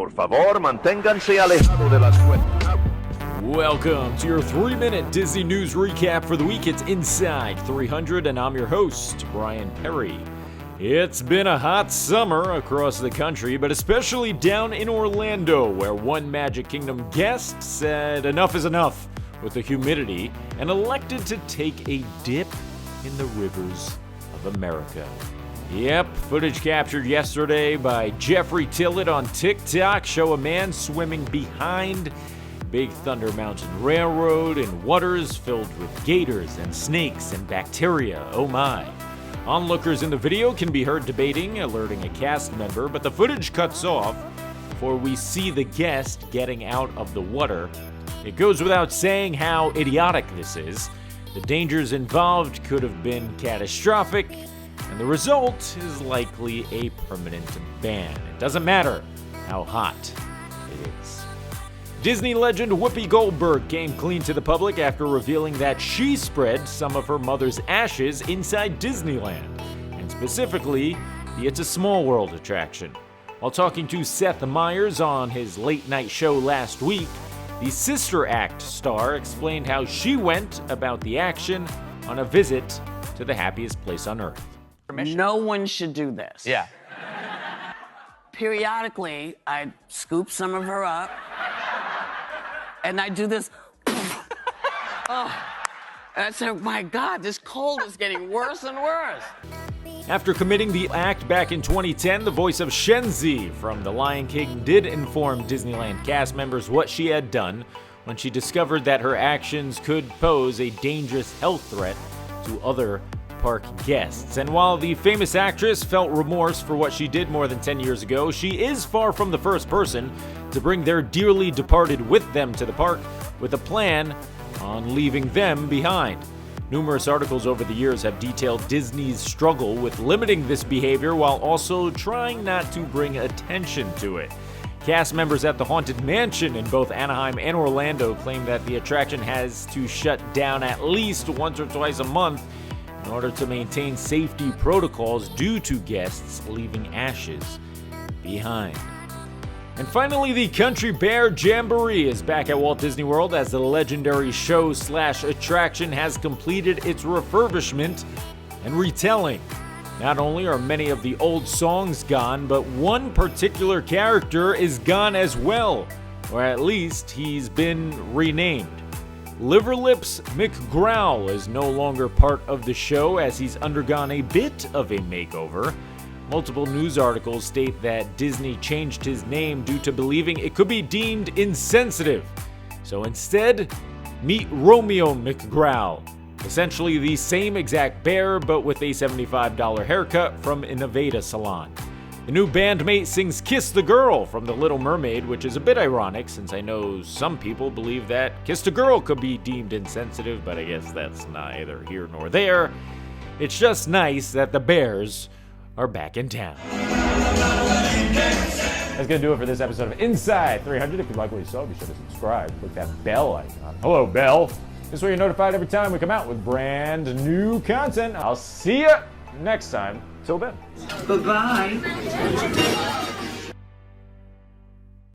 Por favor, manténganse alejado de las fuentes. Welcome to your 3-minute Disney News recap for the week. It's Inside 300, and I'm your host, Brian Perry. It's been a hot summer across the country, but especially down in Orlando, where one Magic Kingdom guest said enough is enough with the humidity and elected to take a dip in the rivers of America. Yep, footage captured yesterday by Jeffrey Tillett on TikTok show a man swimming behind Big Thunder Mountain Railroad in waters filled with gators and snakes and bacteria. Oh my. Onlookers in the video can be heard debating, alerting a cast member, but the footage cuts off before we see the guest getting out of the water. It goes without saying how idiotic this is. The dangers involved could have been catastrophic, and the result is likely a permanent ban. It doesn't matter how hot it is. Disney legend Whoopi Goldberg came clean to the public after revealing that she spread some of her mother's ashes inside Disneyland, and specifically the It's a Small World attraction. While talking to Seth Meyers on his late-night show last week, the Sister Act star explained how she went about the action on a visit to the happiest place on earth. No one should do this. Yeah. Periodically, I scoop some of her up, and I do this. Oh. And I said, my God, this cold is getting worse and worse. After committing the act back in 2010, the voice of Shenzi from The Lion King did inform Disneyland cast members what she had done when she discovered that her actions could pose a dangerous health threat to other park guests. And while the famous actress felt remorse for what she did more than 10 years ago, she is far from the first person to bring their dearly departed with them to the park with a plan on leaving them behind. Numerous articles over the years have detailed Disney's struggle with limiting this behavior while also trying not to bring attention to it. Cast members at the Haunted Mansion in both Anaheim and Orlando claim that the attraction has to shut down at least once or twice a month in order to maintain safety protocols due to guests leaving ashes behind. And finally, the Country Bear Jamboree is back at Walt Disney World as the legendary show/attraction has completed its refurbishment and retelling. Not only are many of the old songs gone, but one particular character is gone as well, or at least he's been renamed. Lips McGrowl is no longer part of the show as he's undergone a bit of a makeover. Multiple news articles state that Disney changed his name due to believing it could be deemed insensitive. So instead, meet Romeo McGrowl, essentially the same exact bear but with a $75 haircut from an Nevada salon. The new bandmate sings Kiss the Girl from The Little Mermaid, which is a bit ironic since I know some people believe that Kiss the Girl could be deemed insensitive, but I guess that's neither here nor there. It's just nice that the bears are back in town. That's going to do it for this episode of Inside 300. If you like what you saw, be sure to subscribe. Click that bell icon. Hello, bell. This way you're notified every time we come out with brand new content. I'll see you next time. Till then. Bye-bye.